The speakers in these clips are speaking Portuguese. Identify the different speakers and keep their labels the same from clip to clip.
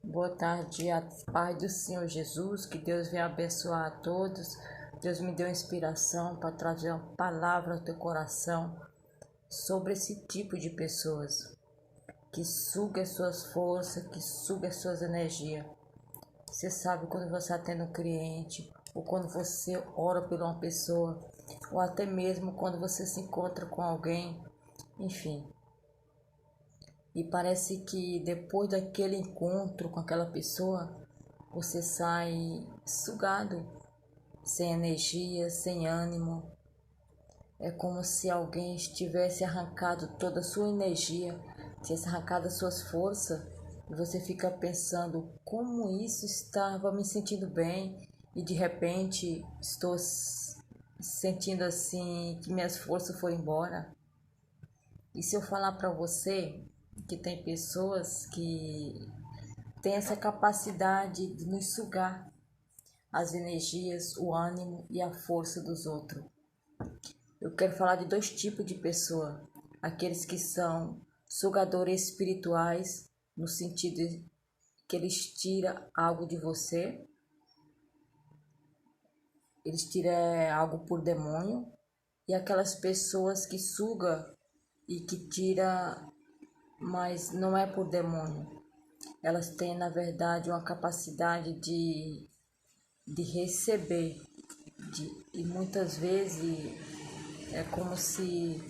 Speaker 1: Boa tarde, a paz do Senhor Jesus, que Deus venha abençoar a todos. Deus me deu inspiração para trazer uma palavra ao teu coração sobre esse tipo de pessoas que suga as suas forças, que suga as suas energias. Você sabe quando você atende um cliente, ou quando você ora por uma pessoa, ou até mesmo quando você se encontra com alguém, enfim. E parece que depois daquele encontro com aquela pessoa, você sai sugado, sem energia, sem ânimo. É como se alguém tivesse arrancado toda a sua energia, tivesse arrancado as suas forças, e você fica pensando como isso estava me sentindo bem, e de repente estou sentindo assim que minhas forças foram embora. E se eu falar para você que tem pessoas que têm essa capacidade de nos sugar as energias, o ânimo e a força dos outros. Eu quero falar de dois tipos de pessoa: aqueles que são sugadores espirituais, no sentido que eles tiram algo de você, eles tiram algo por demônio, e aquelas pessoas que sugam e que tiram, mas não é por demônio. Elas têm, na verdade, uma capacidade de receber, e muitas vezes é como se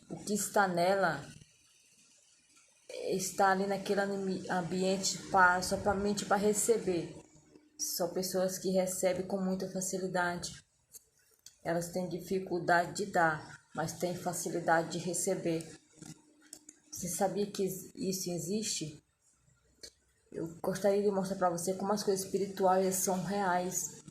Speaker 1: o que está nela está ali naquele ambiente somente para receber. São pessoas que recebem com muita facilidade. Elas têm dificuldade de dar, mas têm facilidade de receber. Você sabia que isso existe? Eu gostaria de mostrar para você como as coisas espirituais são reais.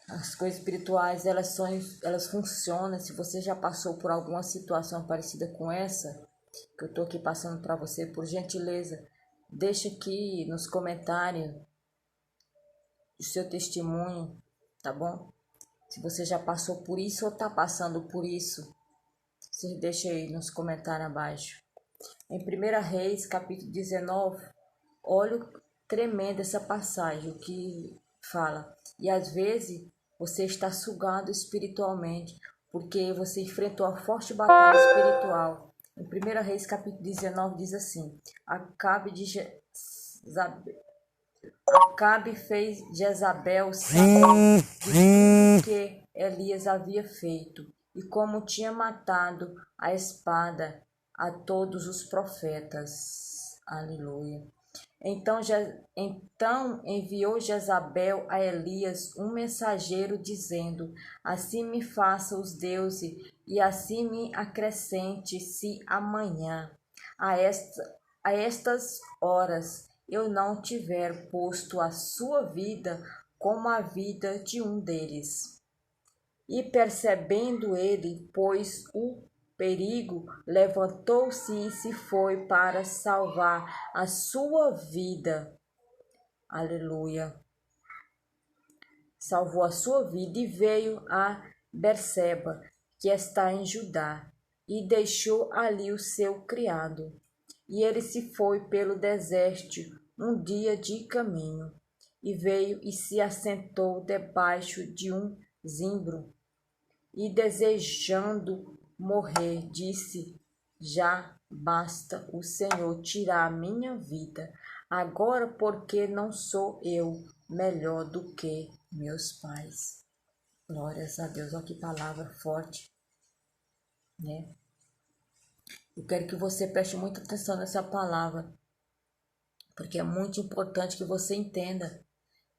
Speaker 1: As coisas espirituais, elas funcionam. Se você já passou por alguma situação parecida com essa, que eu estou aqui passando para você, por gentileza, deixa aqui nos comentários o seu testemunho, tá bom? Se você já passou por isso ou está passando por isso, você deixa aí nos comentários abaixo. Em 1 Reis, capítulo 19, olha tremenda essa passagem, o que fala. E às vezes você está sugado espiritualmente, porque você enfrentou a forte batalha espiritual. Em 1 Reis, capítulo 19, diz assim: Acabe fez Jezabel saber de tudo que Elias havia feito, e como tinha matado a espada a todos os profetas. Aleluia. Então enviou Jezabel a Elias um mensageiro, dizendo: Assim me faça os deuses, e assim me acrescente, se amanhã, a estas horas, eu não tiver posto a sua vida como a vida de um deles. E percebendo ele, pois, o perigo, levantou-se e se foi para salvar a sua vida. Aleluia. Salvou a sua vida e veio a Berseba, que está em Judá, e deixou ali o seu criado. E ele se foi pelo deserto um dia de caminho, e veio e se assentou debaixo de um zimbro, e desejando morrer, disse: Já basta o Senhor tirar a minha vida, agora porque não sou eu melhor do que meus pais. Glórias a Deus, olha que palavra forte, né? Eu quero que você preste muita atenção nessa palavra, porque é muito importante que você entenda.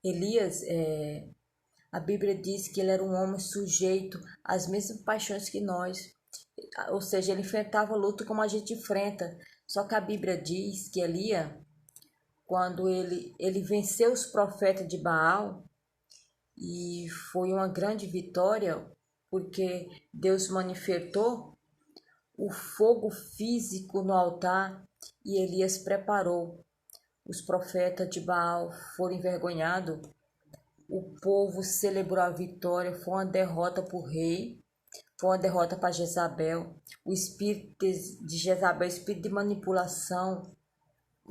Speaker 1: Elias, a Bíblia diz que ele era um homem sujeito às mesmas paixões que nós, ou seja, ele enfrentava luta como a gente enfrenta. Só que a Bíblia diz que Elias, quando ele venceu os profetas de Baal, e foi uma grande vitória, porque Deus manifestou o fogo físico no altar, e Elias preparou. Os profetas de Baal foram envergonhados, o povo celebrou a vitória, foi uma derrota para o rei, foi uma derrota para Jezabel. O espírito de Jezabel, o espírito de manipulação,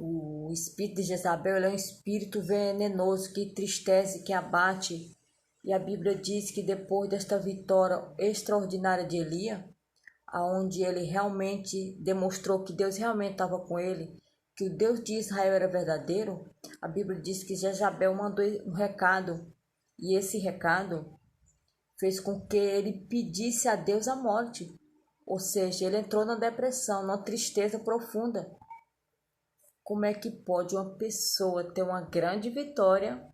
Speaker 1: O espírito de Jezabel ele é um espírito venenoso que entristece, que abate. E a Bíblia diz que depois desta vitória extraordinária de Elias, aonde ele realmente demonstrou que Deus realmente estava com ele, que o Deus de Israel era verdadeiro, a Bíblia diz que Jezabel mandou um recado, e esse recado fez com que ele pedisse a Deus a morte. Ou seja, ele entrou na depressão, numa tristeza profunda. Como é que pode uma pessoa ter uma grande vitória,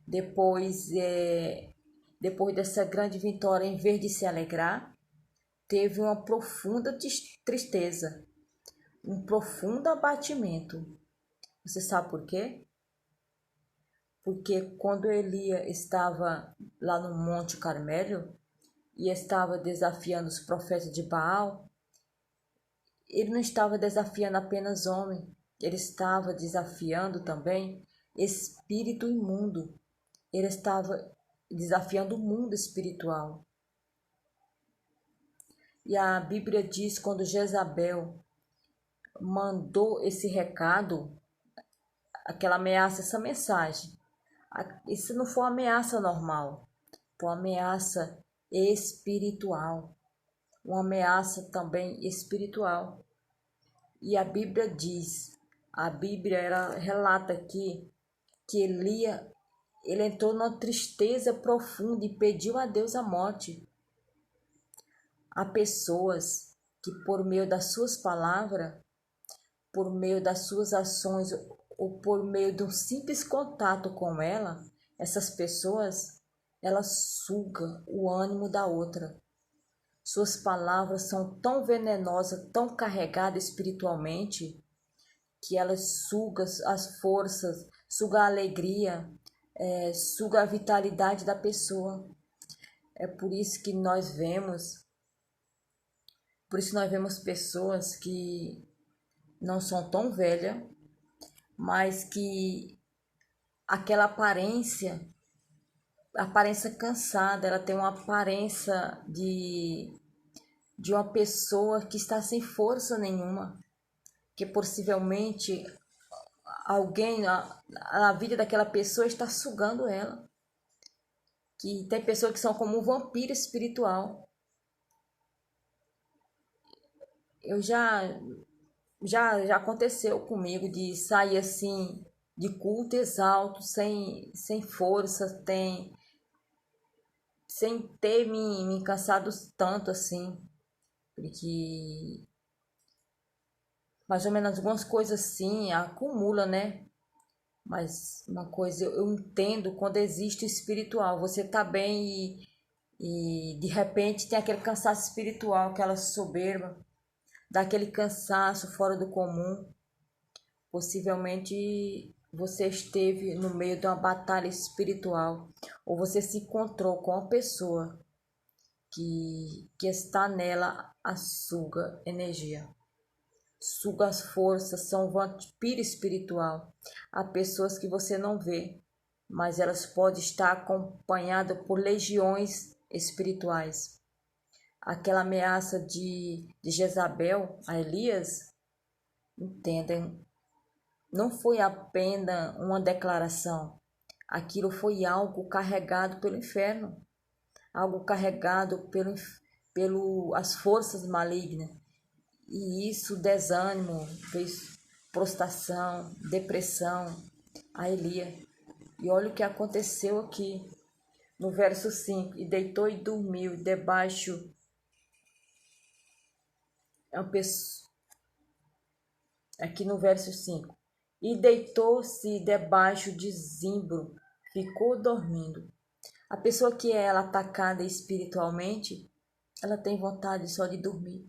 Speaker 1: depois dessa grande vitória, em vez de se alegrar, teve uma profunda tristeza, um profundo abatimento? Você sabe por quê? Porque quando Elias estava lá no Monte Carmelo e estava desafiando os profetas de Baal, ele não estava desafiando apenas homem, ele estava desafiando também espírito imundo. Ele estava desafiando o mundo espiritual. E a Bíblia diz quando Jezabel mandou esse recado, aquela ameaça, essa mensagem. Isso não foi uma ameaça normal, foi uma ameaça espiritual. Uma ameaça também espiritual. E a Bíblia diz, a Bíblia ela relata aqui que Elias ele entrou numa tristeza profunda e pediu a Deus a morte. Há pessoas que por meio das suas palavras, por meio das suas ações ou por meio de um simples contato com ela, essas pessoas, elas sugam o ânimo da outra. Suas palavras são tão venenosas, tão carregadas espiritualmente, que elas sugam as forças, sugam a alegria, sugam a vitalidade da pessoa. É por isso que nós vemos pessoas que não são tão velhas, mas que aquela aparência cansada, ela tem uma aparência de uma pessoa que está sem força nenhuma, que possivelmente alguém na vida daquela pessoa está sugando ela. Que tem pessoas que são como um vampiro espiritual. Eu já aconteceu comigo de sair assim de culto exalto, sem força, sem ter me cansado tanto assim, porque mais ou menos algumas coisas assim acumula, né? Mas uma coisa eu entendo quando existe o espiritual, você tá bem e de repente tem aquele cansaço espiritual, aquela soberba, daquele cansaço fora do comum. Possivelmente você esteve no meio de uma batalha espiritual, ou você se encontrou com uma pessoa que está nela a suga energia, suga as forças, são um vampiro espiritual. Há pessoas que você não vê, mas elas podem estar acompanhadas por legiões espirituais. Aquela ameaça de Jezabel a Elias, entendem? Não foi apenas uma declaração, aquilo foi algo carregado pelo inferno, algo carregado pelo as forças malignas. E isso, desânimo, fez prostração, depressão a Elias. E olha o que aconteceu aqui no verso 5: e deitou e dormiu debaixo. Aqui no verso 5: e deitou-se debaixo de zimbro, ficou dormindo. A pessoa que é atacada espiritualmente, ela tem vontade só de dormir.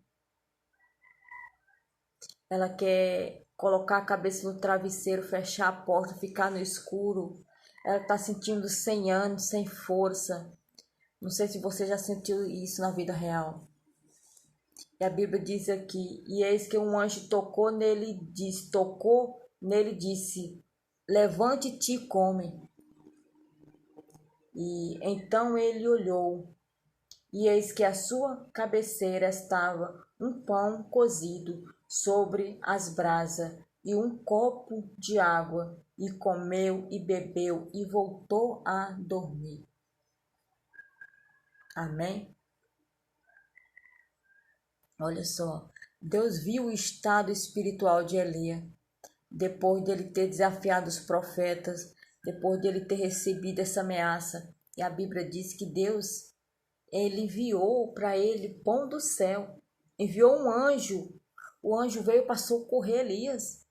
Speaker 1: Ela quer colocar a cabeça no travesseiro, fechar a porta, ficar no escuro. Ela está sentindo sem ânimo, sem força. Não sei se você já sentiu isso na vida real. E a Bíblia diz aqui: e eis que um anjo tocou nele e disse: levante-te e come. E então ele olhou, e eis que à sua cabeceira estava um pão cozido sobre as brasas e um copo de água, e comeu e bebeu e voltou a dormir. Amém? Olha só, Deus viu o estado espiritual de Elias, depois dele ter desafiado os profetas, depois dele ter recebido essa ameaça. E a Bíblia diz que Deus, ele enviou para ele pão do céu, enviou um anjo. O anjo veio para socorrer Elias.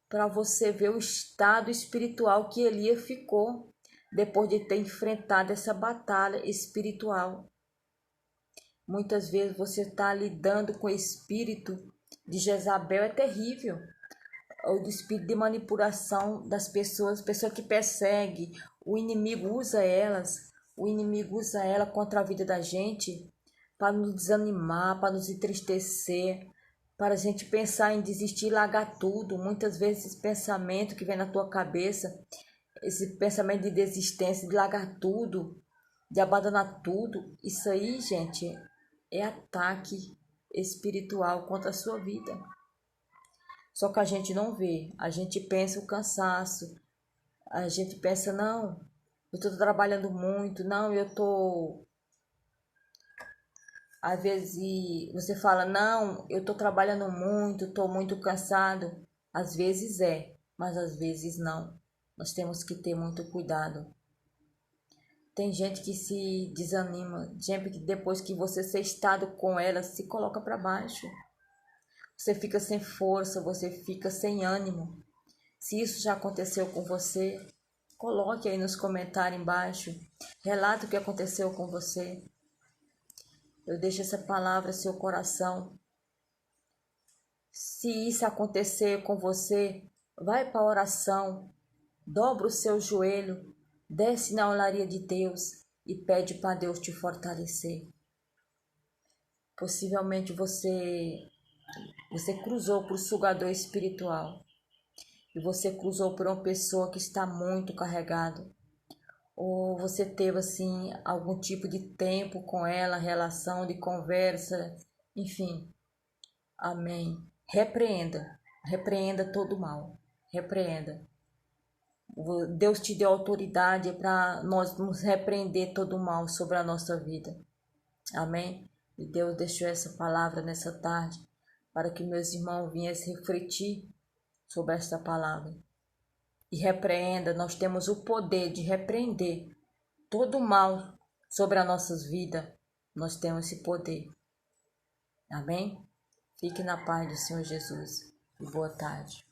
Speaker 1: Para você ver o estado espiritual que Elias ficou depois de ter enfrentado essa batalha espiritual. Muitas vezes você está lidando com o espírito de Jezabel, é terrível. Ou do espírito de manipulação das pessoas, pessoa que persegue. O inimigo usa elas, o inimigo usa ela contra a vida da gente para nos desanimar, para nos entristecer, para a gente pensar em desistir e largar tudo. Muitas vezes esse pensamento que vem na tua cabeça, esse pensamento de desistência, de largar tudo, de abandonar tudo, isso aí, gente, é ataque espiritual contra a sua vida. Só que a gente não vê, a gente pensa o cansaço, a gente pensa, não, eu estou trabalhando muito, não, eu estou... Às vezes você fala, não, eu estou trabalhando muito, estou muito cansado. Às vezes é, mas às vezes não. Nós temos que ter muito cuidado. Tem gente que se desanima, gente que depois que você ser estado com ela, se coloca para baixo. Você fica sem força, você fica sem ânimo. Se isso já aconteceu com você, coloque aí nos comentários embaixo. Relata o que aconteceu com você. Eu deixo essa palavra no seu coração. Se isso acontecer com você, vai para a oração, dobra o seu joelho, desce na olaria de Deus e pede para Deus te fortalecer. Possivelmente você cruzou por sugador espiritual e você cruzou por uma pessoa que está muito carregada. Ou você teve assim algum tipo de tempo com ela, relação de conversa, enfim. Amém. Repreenda todo mal. Repreenda. Deus te deu autoridade para nós nos repreender todo mal sobre a nossa vida. Amém. E Deus deixou essa palavra nessa tarde para que meus irmãos viessem refletir sobre esta palavra. E repreenda, nós temos o poder de repreender todo mal sobre as nossas vidas. Nós temos esse poder. Amém? Fique na paz do Senhor Jesus. E boa tarde.